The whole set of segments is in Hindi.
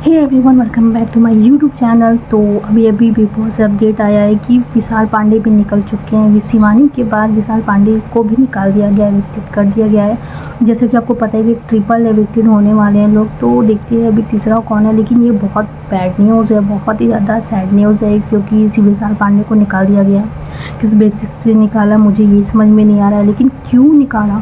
Hey everyone, welcome back to my YouTube channel. तो अभी बिग बॉस से अपडेट आया है कि विशाल पांडे भी निकल चुके हैं। शिवानी के बाद विशाल पांडे को भी निकाल दिया गया है, एविक्टेड कर दिया गया है। जैसे कि आपको पता है कि ट्रिपल एविक्टेड होने वाले हैं लोग, तो देखते हैं अभी तीसरा कौन है। लेकिन ये बहुत बैड न्यूज़ है, बहुत ही ज़्यादा सैड न्यूज़ है, क्योंकि विशाल पांडे को निकाल दिया गया। किस बेसिस पे निकाला मुझे ये समझ में नहीं आ रहा है। लेकिन क्यों निकाला?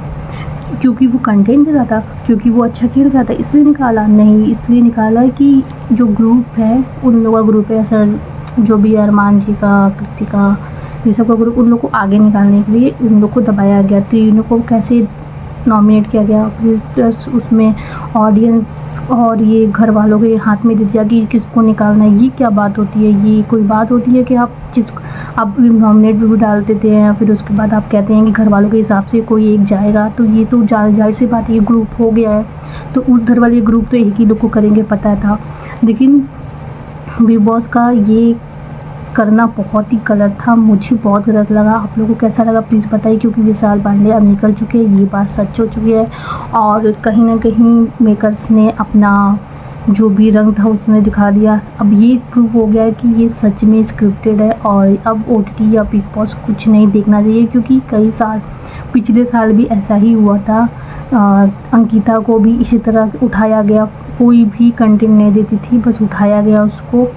क्योंकि वो कंटेंट दे रहा था, क्योंकि वो अच्छा खेल रहा था इसलिए निकाला? नहीं, इसलिए निकाला कि जो ग्रुप है, उन लोगों का ग्रुप है सर, जो भी अरमान जी का, कृतिका, ये सब का ग्रुप, उन लोग को आगे निकालने के लिए उन लोग को दबाया गया। तीनों को कैसे नॉमिनेट किया गया, प्लस उसमें ऑडियंस और ये घर वालों के हाथ में दे दिया कि किसको निकालना है। ये क्या बात होती है? ये कोई बात होती है कि आप नॉमिनेट भी डाल देते हैं, फिर उसके बाद आप कहते हैं कि घर वालों के हिसाब से कोई एक जाएगा? तो ये तो जाहिर सी बात है, ये ग्रुप हो गया है, तो उस घर वाले ग्रुप तो एक ही लोग को करेंगे, पता था। लेकिन बिग बॉस का ये करना बहुत ही गलत था, मुझे बहुत गलत लगा। आप लोगों को कैसा लगा प्लीज़ बताइए, क्योंकि विशाल पांडे अब निकल चुके हैं, ये बात सच हो चुकी है। और कहीं ना कहीं मेकर्स ने अपना जो भी रंग था उसमें दिखा दिया। अब ये प्रूव हो गया है कि ये सच में स्क्रिप्टेड है, और अब OTT या बिग बॉस कुछ नहीं देखना चाहिए, क्योंकि कई साल, पिछले साल भी ऐसा ही हुआ था। अंकिता को भी इसी तरह उठाया गया, कोई भी कंटेंट नहीं देती थी, बस उठाया गया उसको।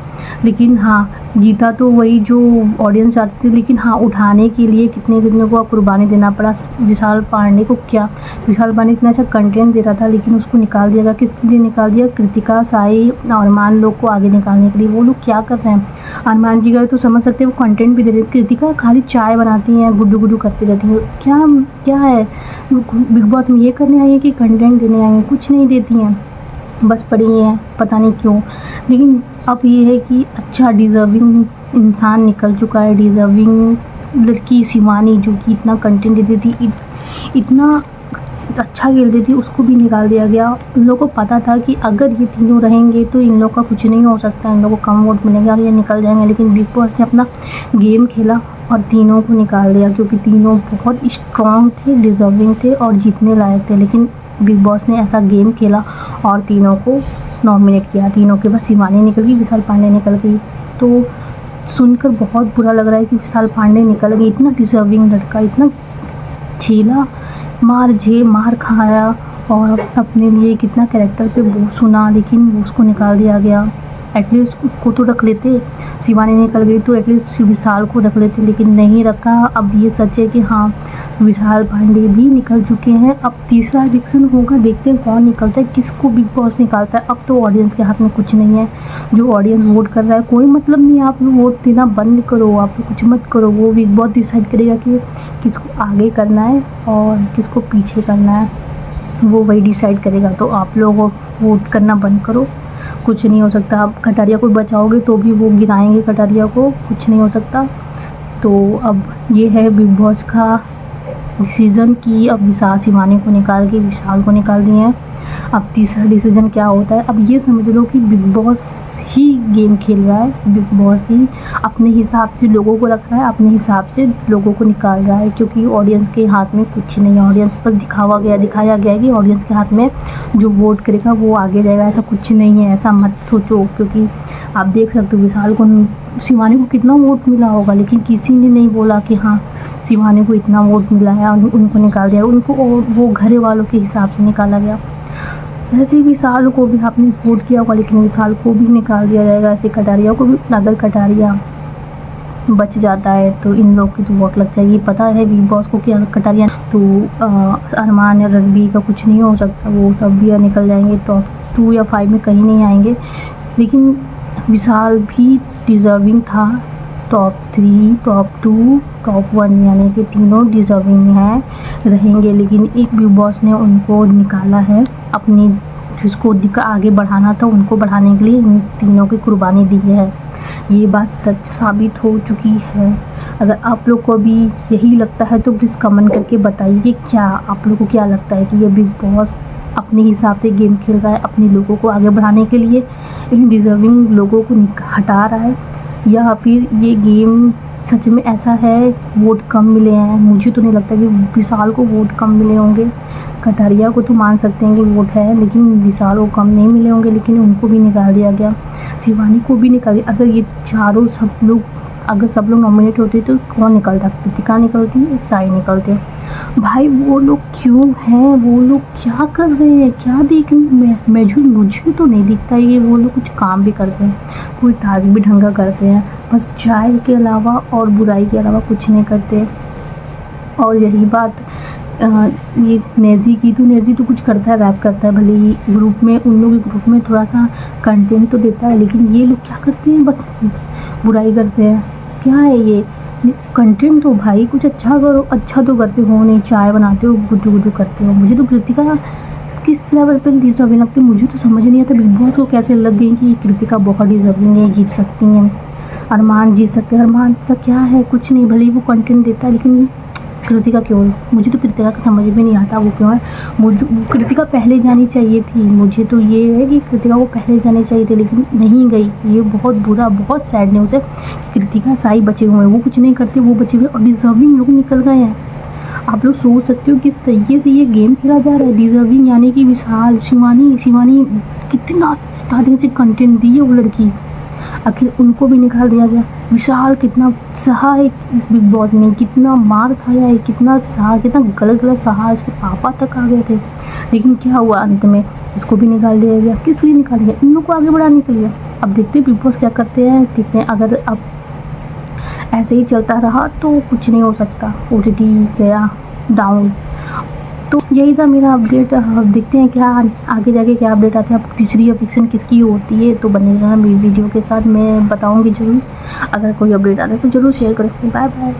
लेकिन हाँ, जीता तो वही जो ऑडियंस चाहती थी, लेकिन हाँ, उठाने के लिए कितने को कुर्बानी देना पड़ा विशाल पांडे को। क्या विशाल पांडे इतना अच्छा कंटेंट दे रहा था, लेकिन उसको निकाल दिया गया। किस लिए निकाल दिया? कृतिका, साई, अरमान लोग को आगे निकालने के लिए। वो लोग क्या कर रहे हैं? अरमान जी का तो समझ सकते हैं, वो कंटेंट भी दे रहे हैं। कृतिका खाली चाय बनाती हैं, गुड्डू गुड्डू करती रहती हैं। क्या है बिग बॉस में? ये करने आई है कि कंटेंट देने आई हैं? कुछ नहीं देती हैं, बस पड़ी हैं, पता नहीं क्यों। लेकिन अब ये है कि अच्छा डिज़र्विंग इंसान निकल चुका है, डिज़र्विंग लड़की शिवानी, जो कि इतना कंटेंट देती थी, इतना अच्छा खेलती थी, उसको भी निकाल दिया गया। उन लोगों को पता था कि अगर ये तीनों रहेंगे तो इन लोगों का कुछ नहीं हो सकता, इन लोगों को कम वोट मिलेंगे और ये निकल जाएंगे। लेकिन बिग बॉस ने अपना गेम खेला और तीनों को निकाल दिया, क्योंकि तीनों बहुत स्ट्रॉन्ग थे, डिज़र्विंग थे और जीतने लायक थे। लेकिन बिग बॉस ने ऐसा गेम खेला और तीनों को नॉमिनेट किया। तीनों के बस शिवानी निकल गई, विशाल पांडे निकल गई। तो सुनकर बहुत बुरा लग रहा है कि विशाल पांडे निकल गई। इतना डिज़र्विंग लड़का, इतना झेला, मार खाया और अपने लिए कितना कैरेक्टर पे बोझ सुना, लेकिन उसको निकाल दिया गया। एटलीस्ट उसको तो रख लेते, शिवानी निकल गई तो एटलीस्ट विशाल को रख लेते, लेकिन नहीं रखा। अब ये सच है कि हाँ, विशाल पांडे भी निकल चुके हैं। अब तीसरा एविक्शन होगा, देखते हैं कौन निकलता है, किसको बिग बॉस निकालता है। अब तो ऑडियंस के हाथ में कुछ नहीं है, जो ऑडियंस वोट कर रहा है कोई मतलब नहीं। आप वोट देना बंद करो, आप कुछ मत करो, वो बिग बॉस डिसाइड करेगा कि किसको आगे करना है और किसको पीछे करना है, वो वही डिसाइड करेगा। तो आप लोग वोट करना बंद करो, कुछ नहीं हो सकता। आप कटारिया को बचाओगे तो भी वो गिराएंगे कटारिया को, कुछ नहीं हो सकता। तो अब ये है बिग बॉस का डिसीज़न कि अब विशाल शिवानी को निकाल के विशाल को निकाल दिए हैं। अब तीसरा डिसीज़न क्या होता है? अब ये समझ लो कि बिग बॉस ही गेम खेल रहा है, बिग बॉस ही अपने हिसाब से लोगों को रख रहा है, अपने हिसाब से लोगों को निकाल रहा है, क्योंकि ऑडियंस के हाथ में कुछ नहीं है। ऑडियंस पर दिखाया गया कि ऑडियंस के हाथ में जो वोट करेगा वो आगे रहेगा। ऐसा कुछ नहीं है, ऐसा मत सोचो, क्योंकि आप देख सकते हो विशाल को, शिवानी को कितना वोट मिला होगा, लेकिन किसी ने नहीं बोला कि हाँ शिवानी को इतना वोट मिला है और उनको निकाल दिया। उनको वो घर वालों के हिसाब से निकाला गया। ऐसे ही विशाल को भी आपने वोट किया होगा, लेकिन विशाल को भी निकाल दिया जाएगा। ऐसे कटारिया को भी, अगर कटारिया बच जाता है तो इन लोग की तो वोट लग जाएगी। पता है बिग बॉस को कि अगर कटारिया तो अरमान या रणबीर का कुछ नहीं हो सकता, वो सब भी निकल जाएंगे, टॉप 2 या 5 में कहीं नहीं आएंगे। लेकिन विशाल भी डिज़र्विंग था, टॉप 3, टॉप 2, टॉप 1, यानी कि तीनों डिज़र्विंग हैं, रहेंगे। लेकिन एक बिग बॉस ने उनको निकाला है, अपनी जिसको आगे बढ़ाना था उनको बढ़ाने के लिए इन तीनों की कुर्बानी दी है। ये बात सच साबित हो चुकी है। अगर आप लोग को भी यही लगता है तो प्लीज़ कमेंट करके बताइए कि क्या आप लोग को क्या लगता है कि ये बिग बॉस अपने हिसाब से गेम खेल रहा है, अपने लोगों को आगे बढ़ाने के लिए इन डिज़र्विंग लोगों को हटा रहा है, या फिर ये गेम सच में ऐसा है, वोट कम मिले हैं। मुझे तो नहीं लगता कि विशाल को वोट कम मिले होंगे, कटारिया को तो मान सकते हैं कि वोट है, लेकिन विशाल को कम नहीं मिले होंगे, लेकिन उनको भी निकाल दिया गया, शिवानी को भी निकाल दिया। अगर ये चारों सब लोग नॉमिनेट होते तो कौन निकलता? कृतिका निकलती, साई निकलते। भाई वो लोग क्यों हैं? वो लोग क्या कर रहे हैं? क्या देखने में मुझे तो नहीं दिखता है कि वो लोग कुछ काम भी करते हैं, कोई टास्क भी ढंग का करते हैं। बस चाय के अलावा और बुराई के अलावा कुछ नहीं करते। और यही बात ये नेजी की, तो नेजी तो कुछ करता है, रैप करता है, भले ही ग्रुप में, उन लोगों के ग्रुप में थोड़ा सा कंटेंट तो देता है, लेकिन ये लोग क्या करते हैं? बस बुराई करते हैं। क्या है ये कंटेंट? तो भाई कुछ अच्छा करो, अच्छा तो करते हो नहीं, चाय बनाते हो, गुड्डू गुड्डू करते हो। मुझे तो कृतिका किस लेवल पे डिजर्विंग लगती है, मुझे तो समझ नहीं आता बिग बॉस को कैसे लग गई कि कृतिका बहुत डिजर्विंग है, जीत सकती हैं, अरमान जीत सकते हैं। अरमान का क्या है? कुछ नहीं, भले ही वो कंटेंट देता है, लेकिन कृतिका क्यों? मुझे तो कृतिका का समझ में नहीं आता वो क्यों है। मुझे कृतिका पहले जानी चाहिए थी। मुझे तो ये है कि कृतिका को पहले जानी चाहिए थी, लेकिन नहीं गई। ये बहुत बुरा, बहुत सैड न्यूज़ है। कृतिका साई बचे हुए हैं, वो कुछ नहीं करते, वो बचे हुए और डिजर्विंग लोग निकल गए हैं। आप लोग सोच सकते हो किस तरीके से ये गेम खेला जा रहा है। डिजर्विंग यानी कि विशाल, शिवानी कितना स्टार्टिंग से कंटेंट दी है वो लड़की, आखिर उनको भी निकाल दिया गया। विशाल कितना सहा है इस बिग बॉस में, कितना मार खाया है, कितना गलत गलत सहा, उसके पापा तक आ गए थे, लेकिन क्या हुआ अंत में? उसको भी निकाल दिया गया। किस लिए निकाल दिया? इन लोग को आगे बढ़ाने के लिए। अब देखते हैं बिग बॉस क्या करते हैं, देखते हैं। अगर अब ऐसे ही चलता रहा तो कुछ नहीं हो सकता, OTT गया डाउन। तो यही था मेरा अपडेट। अब देखते हैं क्या आगे जाके क्या अपडेट आते हैं। अब तीसरी एविक्शन किसकी होती है तो बने रहना मेरी वीडियो के साथ, मैं बताऊंगी ज़रूर। अगर कोई अपडेट आता है तो ज़रूर शेयर करें। Bye bye.